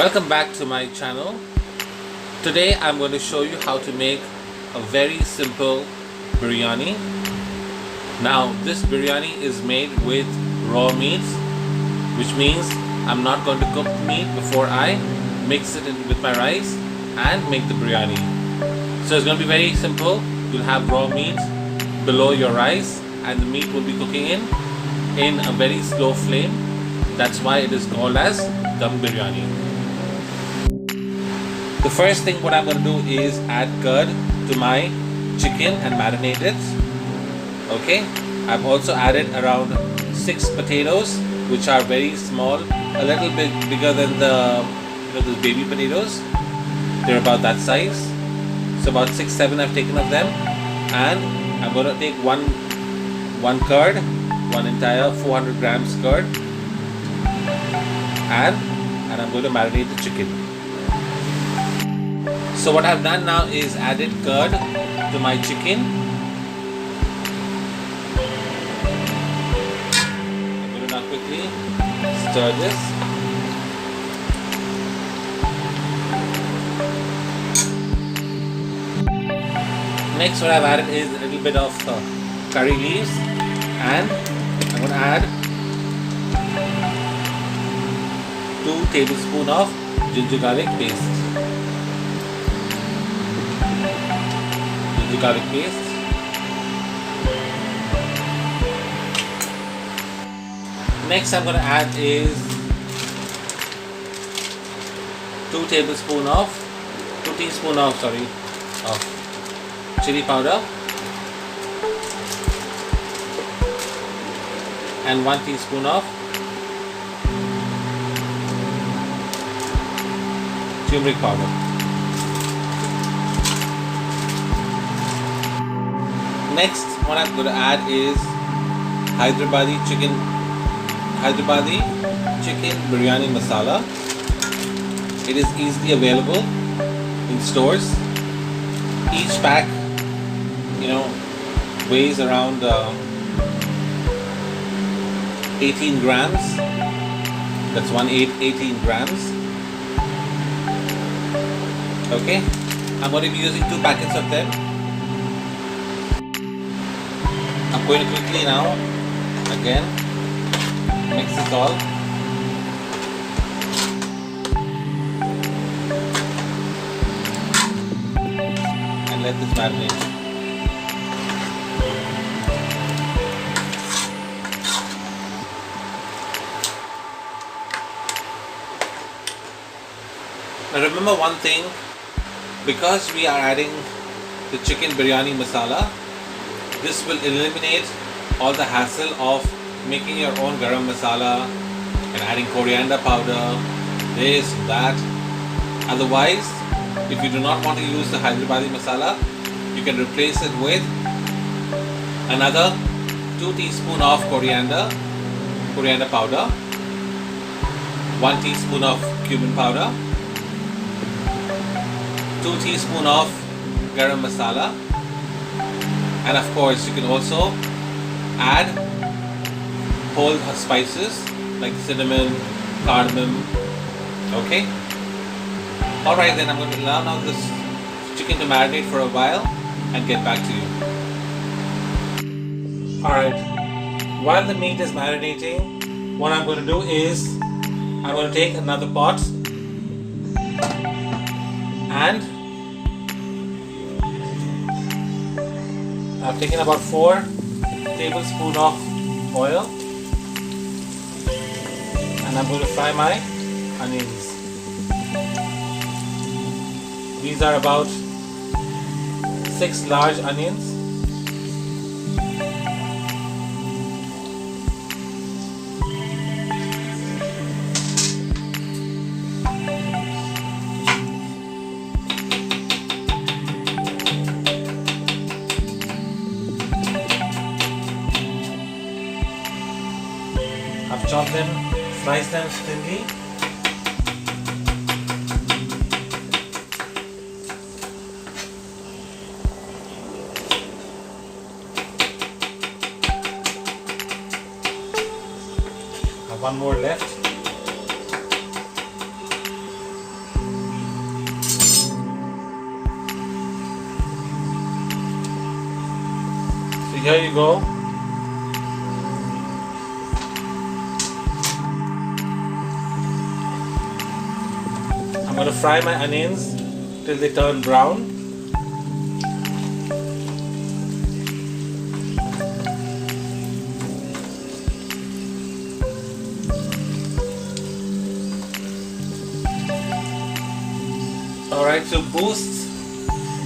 Welcome back to my channel. Today I'm going to show you how to make a very simple biryani. Now this biryani is made with raw meats, which means I'm not going to cook the meat before I mix it in with my rice and make the biryani. So it's going to be very simple. You'll have raw meat below your rice and the meat will be cooking in a very slow flame. That's why it is called as Dum Biryani. The first thing what I'm going to do is add curd to my chicken and marinate it. Okay, I've also added around 6 potatoes, which are very small, a little bit bigger than the baby potatoes. They're about that size. So about 6-7 I've taken of them, and I'm going to take one curd, one entire 400 grams curd, and I'm going to marinate the chicken. So what I've done now is added curd to my chicken. I'm going to now quickly stir this. Next what I've added is a little bit of curry leaves, and I'm going to add 2 tablespoons of ginger garlic paste. Garlic paste. Next I'm going to add is 2 teaspoons of chili powder and 1 teaspoon of turmeric powder. Next, what I'm going to add is Hyderabadi chicken biryani masala. It is easily available in stores. Each pack, weighs around 18 grams. That's 18 grams. Okay, I'm going to be using 2 packets of them. I'm going to quickly now again mix this all. And let this marinate. Now remember one thing, because we are adding the chicken biryani masala, this will eliminate all the hassle of making your own garam masala and adding coriander powder, this, that. Otherwise, if you do not want to use the Hyderabadi masala, you can replace it with another 2 teaspoons of coriander powder, 1 teaspoon of cumin powder, 2 teaspoons of garam masala. And of course, you can also add whole spices like cinnamon, cardamom. Okay. Alright, then I'm going to allow now this chicken to marinate for a while and get back to you. Alright, while the meat is marinating, what I'm going to do is I'm going to take another pot and I've taken about 4 tablespoons of oil, and I'm going to fry my onions. These are about 6 large onions. I've chopped them, sliced them thinly. I have one more left. here you go. I'm going to fry my onions till they turn brown. Alright, to boost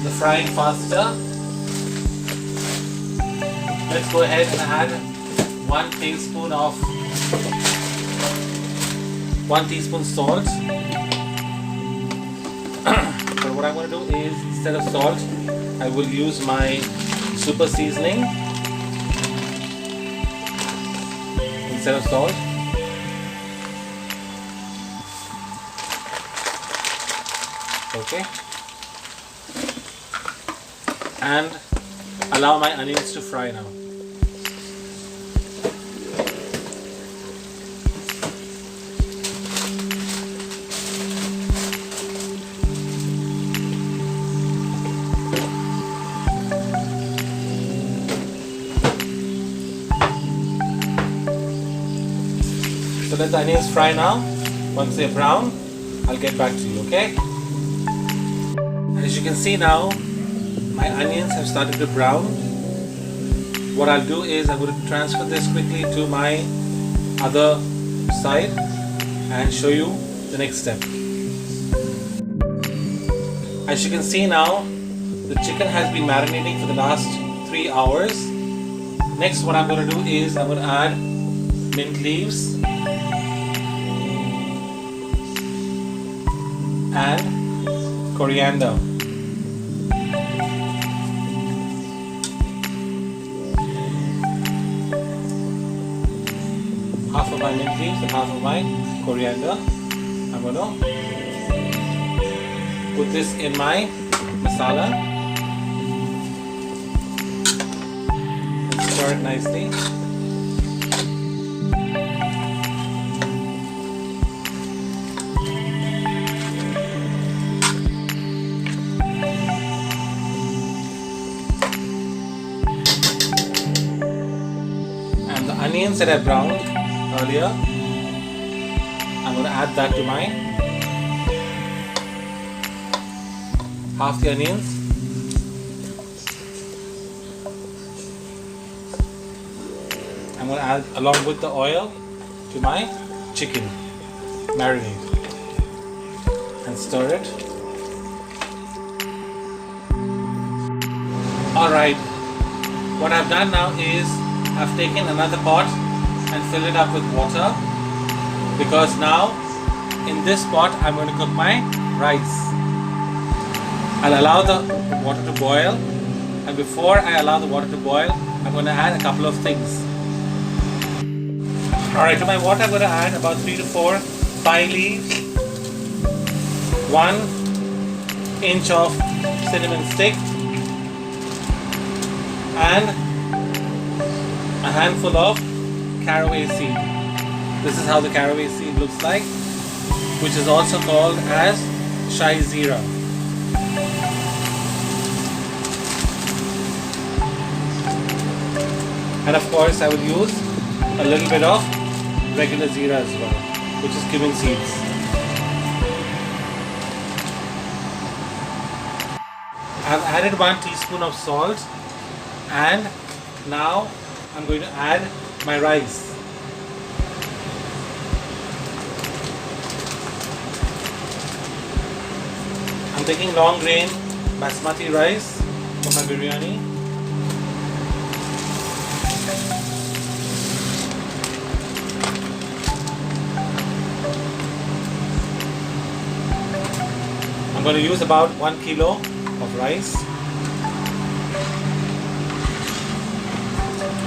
the frying faster, let's go ahead and add 1 teaspoon salt. But what I'm going to do is, instead of salt, I will use my super seasoning instead of salt. Okay, and allow my onions to fry now. So let the onions fry now. Once they're brown, I'll get back to you, okay? As you can see now, my onions have started to brown. What I'll do is I'm going to transfer this quickly to my other side and show you the next step. As you can see now, the chicken has been marinating for the last 3 hours. Next, what I'm going to do is I'm going to add mint leaves and coriander. Half of my mint leaves and half of my coriander. I'm going to put this in my masala and stir it nicely. And the onions that I browned earlier, I'm going to add that to my half the onions. I'm going to add along with the oil to my chicken marinate and stir it. Alright, what I've done now is I've taken another pot and fill it up with water, because now in this pot I'm going to cook my rice. I'll allow the water to boil, and before I allow the water to boil, I'm going to add a couple of things. Alright, to my water I'm going to add about 3 to 4 bay leaves, 1 inch of cinnamon stick, and a handful of caraway seed. This is how the caraway seed looks like, which is also called as shai zira. And of course I will use a little bit of regular zira as well, which is cumin seeds. I've added 1 teaspoon of salt, and now I'm going to add my rice. I'm taking long grain basmati rice for my biryani. I'm going to use about 1 kilo of rice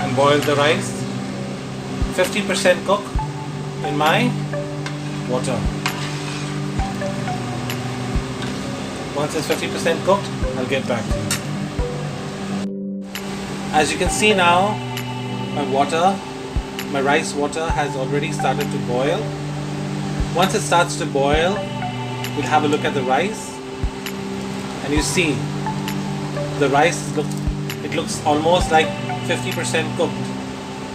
and boil the rice. 50% cook in my water. Once it's 50% cooked, I'll get back to you. As you can see now, my rice water has already started to boil. Once it starts to boil, we'll have a look at the rice, and you see the rice looks almost like 50% cooked.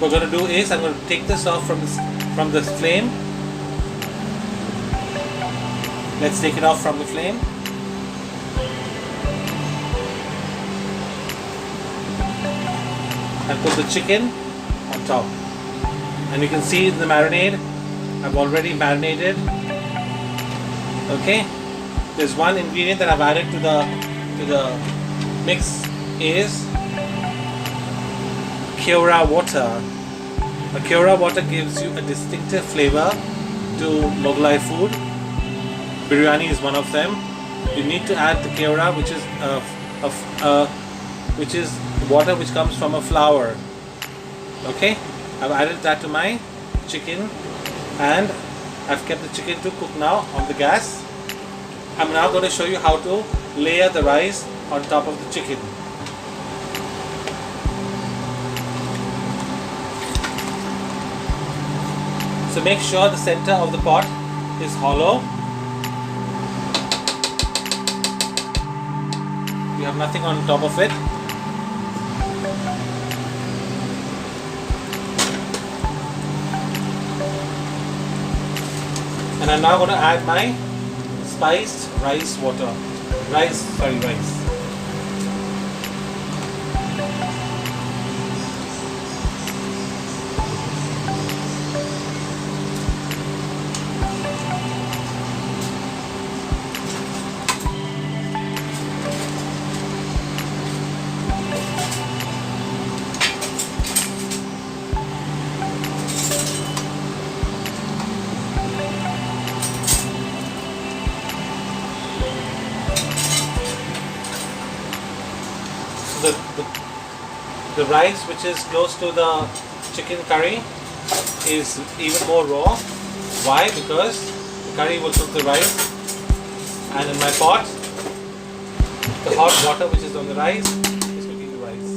What we're going to do is I'm going to take this off from the flame. Let's take it off from the flame. And put the chicken on top. And you can see the marinade. I've already marinated. Okay. There's one ingredient that I've added to the mix is Kora water. A Kora water gives you a distinctive flavor to Mughlai food. Biryani is one of them. You need to add the Kora, which is water which comes from a flower. Okay, I've added that to my chicken, and I've kept the chicken to cook now on the gas. I'm now going to show you how to layer the rice on top of the chicken. So make sure the center of the pot is hollow. You have nothing on top of it. And I'm now going to add my spiced rice. The rice, which is close to the chicken curry, is even more raw. Why? Because the curry will cook the rice, and in my pot, the hot water which is on the rice is cooking the rice.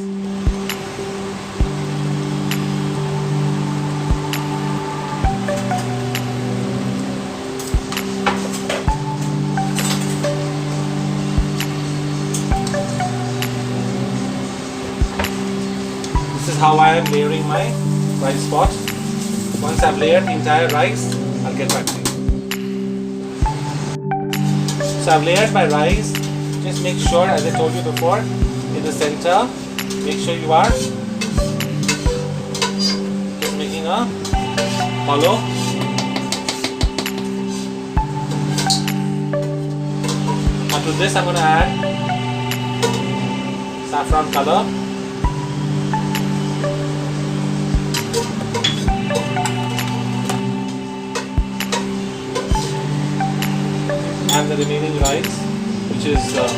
This is how I am layering my rice pot. Once I've layered the entire rice, I'll get back to you. So I've layered my rice. Just make sure, as I told you before, in the center, make sure you are just making a hollow. Now to this I'm going to add saffron color. And the remaining rice, which is I'm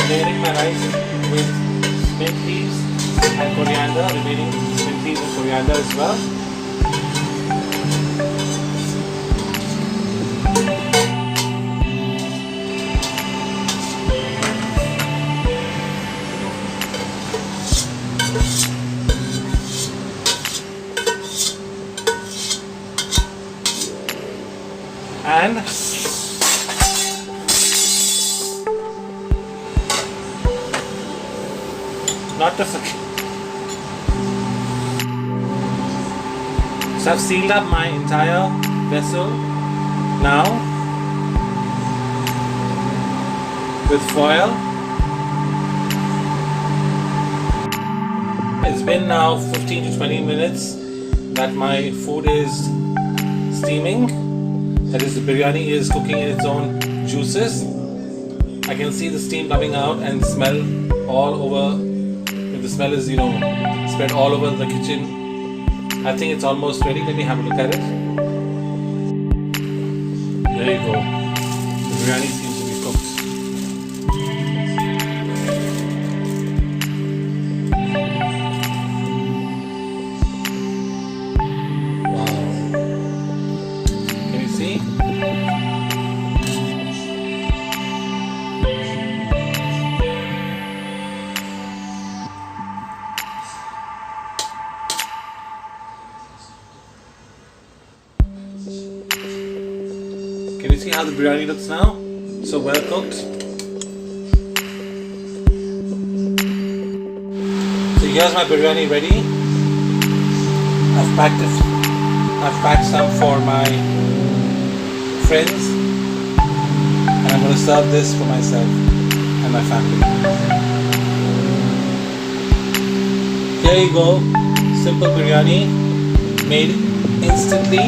layering my rice with mint leaves and coriander, remaining mint leaves and coriander as well. And not to forget, so I've sealed up my entire vessel now with foil. It's been now 15 to 20 minutes that my food is steaming. That is, the biryani is cooking in its own juices. I can see the steam coming out and smell all over. The smell is, spread all over the kitchen. I think it's almost ready. Let me have a look at it. There you go. The biryani seems to be cooked. how the biryani looks now. So well cooked. So here's my biryani ready. I've packed some for my friends, and I'm going to serve this for myself and my family. Here you go, simple biryani made instantly.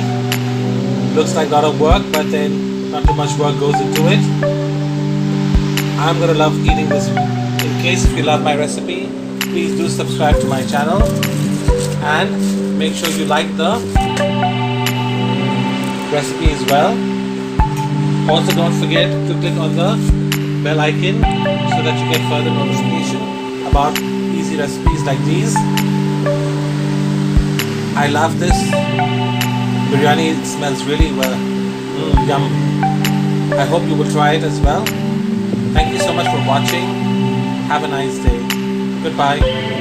Looks like a lot of work, but then not too much work goes into it. I'm going to love eating this. In case if you love my recipe, please do subscribe to my channel and make sure you like the recipe as well. Also don't forget to click on the bell icon so that you get further notification about easy recipes like these. I love this biryani, it smells really well. Yum. I hope you will try it as well. Thank you so much for watching. Have a nice day. Goodbye.